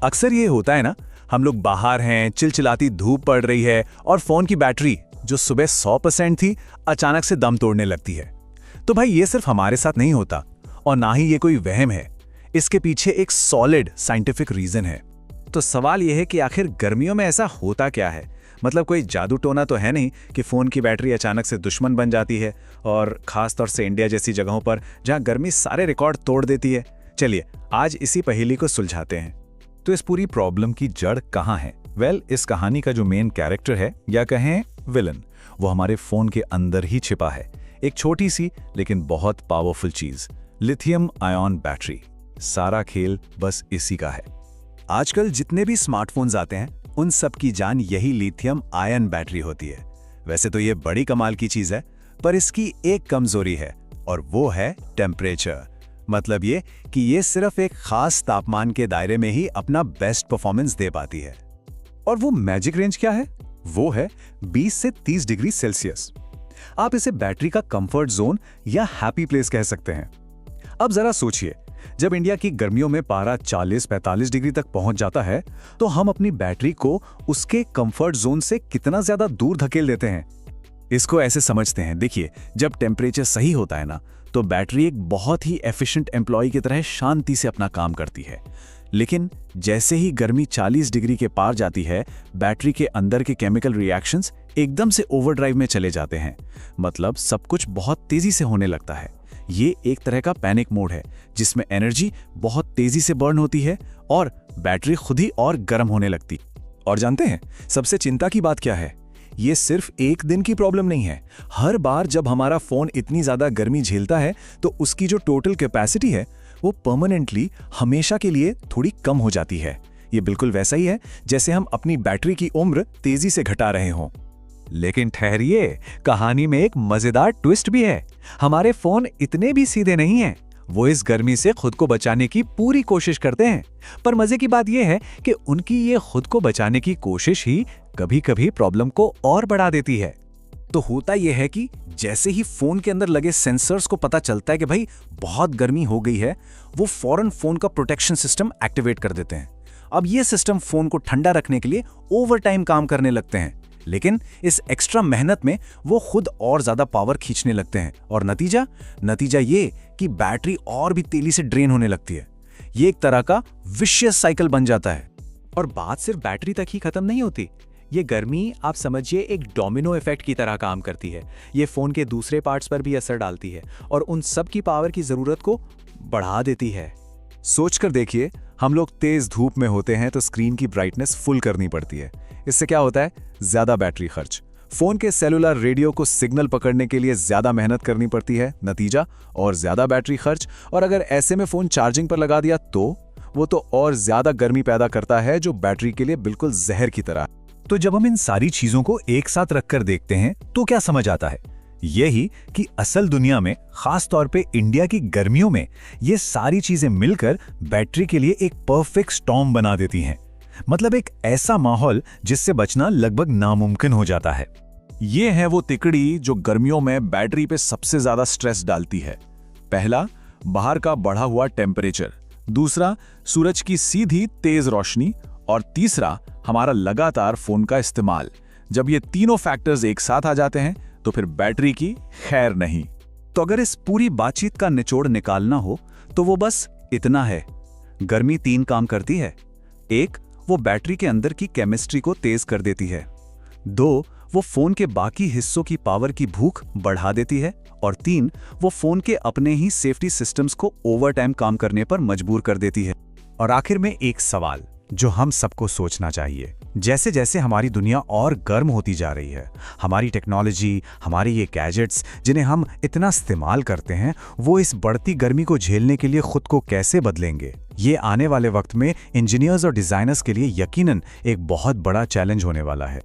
अक्सर ये होता है ना, हम लोग बाहर हैं, चिलचिलाती धूप पड़ रही है और फोन की बैटरी जो सुबह 100% थी अचानक से दम तोड़ने लगती है। तो भाई ये सिर्फ हमारे साथ नहीं होता और ना ही ये कोई वहम है, इसके पीछे एक सॉलिड साइंटिफिक रीजन है। तो सवाल यह है कि आखिर गर्मियों में ऐसा होता क्या है? मतलब कोई जादू टोना तो है नहीं कि फोन की बैटरी अचानक से दुश्मन बन जाती है, और खास तौर से इंडिया जैसी जगहों पर जहां गर्मी सारे रिकॉर्ड तोड़ देती है। चलिए आज इसी पहेली को सुलझाते हैं। तो इस पूरी प्रॉब्लम की जड़ कहाँ है? वेल, इस कहानी का जो मेन कैरेक्टर है, या कहें विलन, वो हमारे फोन के अंदर ही छिपा है। एक छोटी सी लेकिन बहुत पावरफुल चीज, लिथियम आयन बैटरी। सारा खेल बस इसी का है। आजकल जितने भी स्मार्टफोन्स आते हैं उन सब की जान यही लिथियम आयन बैटरी होती है। वैसे तो ये बड़ी कमाल की चीज है, पर इसकी एक कमजोरी है और वो है टेम्परेचर। मतलब ये कि ये सिर्फ एक खास तापमान के दायरे में ही अपना बेस्ट परफॉर्मेंस दे पाती है। और वो मैजिक रेंज क्या है? वो है 20 से 30 डिग्री सेल्सियस। आप इसे बैटरी का कंफर्ट जोन या हैप्पी प्लेस कह सकते हैं। अब जरा सोचिए, जब इंडिया की गर्मियों में पारा 40-45 डिग्री तक पहुंच जाता है तो हम अपनी बैटरी को उसके कंफर्ट जोन से कितना ज्यादा दूर धकेल देते हैं। इसको ऐसे समझते हैं, देखिए, जब टेम्परेचर सही होता है ना, तो बैटरी एक बहुत ही एफिशिएंट एम्प्लॉय की तरह शांति से अपना काम करती है। लेकिन जैसे ही गर्मी 40 डिग्री के पार जाती है, बैटरी के अंदर के केमिकल रिएक्शंस एकदम से ओवरड्राइव में चले जाते हैं। मतलब सब कुछ बहुत तेजी से होने लगता है। ये एक तरह का पैनिक मोड है जिसमें एनर्जी बहुत तेजी से बर्न होती है और बैटरी खुद ही और गर्म होने लगती। और जानते हैं सबसे चिंता की बात क्या है? ये सिर्फ एक दिन की प्रॉब्लम नहीं है। हर बार जब हमारा फोन इतनी ज्यादा गर्मी झेलता है तो उसकी जो टोटल कैपेसिटी है वो परमानेंटली हमेशा के लिए थोड़ी कम हो जाती है। ये बिल्कुल वैसा ही है जैसे हम अपनी बैटरी की उम्र तेजी से घटा रहे हों। लेकिन ठहरिए, कहानी में एक मजेदार ट्विस्ट भी है। हमारे फोन इतने भी सीधे नहीं हैं। वो इस गर्मी से खुद को बचाने की पूरी कोशिश करते हैं। पर मजे की बात यह है कि उनकी ये खुद को बचाने की कोशिश ही कभी-कभी प्रॉब्लम को और बढ़ा देती है। तो होता यह है कि जैसे ही फोन के अंदर लगे सेंसर्स को पता चलता है कि भाई बहुत गर्मी हो गई है, वो फौरन फोन का प्रोटेक्शन सिस्टम एक्टिवेट कर देते हैं। अब ये सिस्टम फोन को ठंडा रखने के लिए ओवर टाइम काम करने लगते हैं। लेकिन इस एक्स्ट्रा मेहनत में वो खुद और ज्यादा पावर खींचने लगते हैं और नतीजा ये कि बैटरी और भी तेजी से ड्रेन होने लगती है। ये एक तरह का विशियस साइकिल बन जाता है। और बात सिर्फ बैटरी तक ही खत्म नहीं होती। ये गर्मी आप समझिए एक डोमिनो इफेक्ट की तरह काम करती है। ये फोन के दूसरे पार्ट्स पर भी असर डालती है और उन सब की पावर की जरूरत को बढ़ा देती है। सोचकर देखिए, हम लोग तेज धूप में होते हैं तो स्क्रीन की ब्राइटनेस फुल करनी पड़ती है। इससे क्या होता है? ज्यादा बैटरी खर्च। फोन के सेलुलर रेडियो को सिग्नल पकड़ने के लिए ज्यादा मेहनत करनी पड़ती है। नतीजा और ज्यादा बैटरी खर्च। और अगर ऐसे में फोन चार्जिंग पर लगा दिया तो वो तो और ज्यादा गर्मी पैदा करता है, जो बैटरी के लिए बिल्कुल जहर की तरह। तो जब हम इन सारी चीजों को एक साथ रखकर देखते हैं तो क्या समझ आता है? यही कि असल दुनिया में, खास तौर पे इंडिया की गर्मियों में, ये सारी चीजें मिलकर बैटरी के लिए एक परफेक्ट स्टॉर्म बना देती हैं। मतलब एक ऐसा माहौल जिससे बचना लगभग नामुमकिन हो जाता है। ये है वो तिकड़ी जो गर्मियों में बैटरी पे सबसे ज्यादा स्ट्रेस डालती है। पहला, बाहर का बढ़ा हुआ टेम्परेचर। दूसरा, सूरज की सीधी तेज रोशनी। और तीसरा, हमारा लगातार फोन का इस्तेमाल। जब ये तीनों फैक्टर्स एक साथ आ जाते हैं तो फिर बैटरी की खैर नहीं। तो अगर इस पूरी बातचीत का निचोड़ निकालना हो तो वो बस इतना है। गर्मी 3 काम करती है। 1, वो बैटरी के अंदर की केमिस्ट्री को तेज कर देती है। 2, वो फोन के बाकी हिस्सों की पावर की भूख बढ़ा देती है। और 3, वो फोन के अपने ही सेफ्टी सिस्टम्स को ओवर टाइम काम करने पर मजबूर कर देती है। और आखिर में एक सवाल जो हम सबको सोचना चाहिए, जैसे जैसे हमारी दुनिया और गर्म होती जा रही है, हमारी टेक्नोलॉजी, हमारे ये गैजेट्स जिन्हें हम इतना इस्तेमाल करते हैं, वो इस बढ़ती गर्मी को झेलने के लिए खुद को कैसे बदलेंगे? ये आने वाले वक्त में इंजीनियर्स और डिजाइनर्स के लिए यकीनन एक बहुत बड़ा चैलेंज होने वाला है।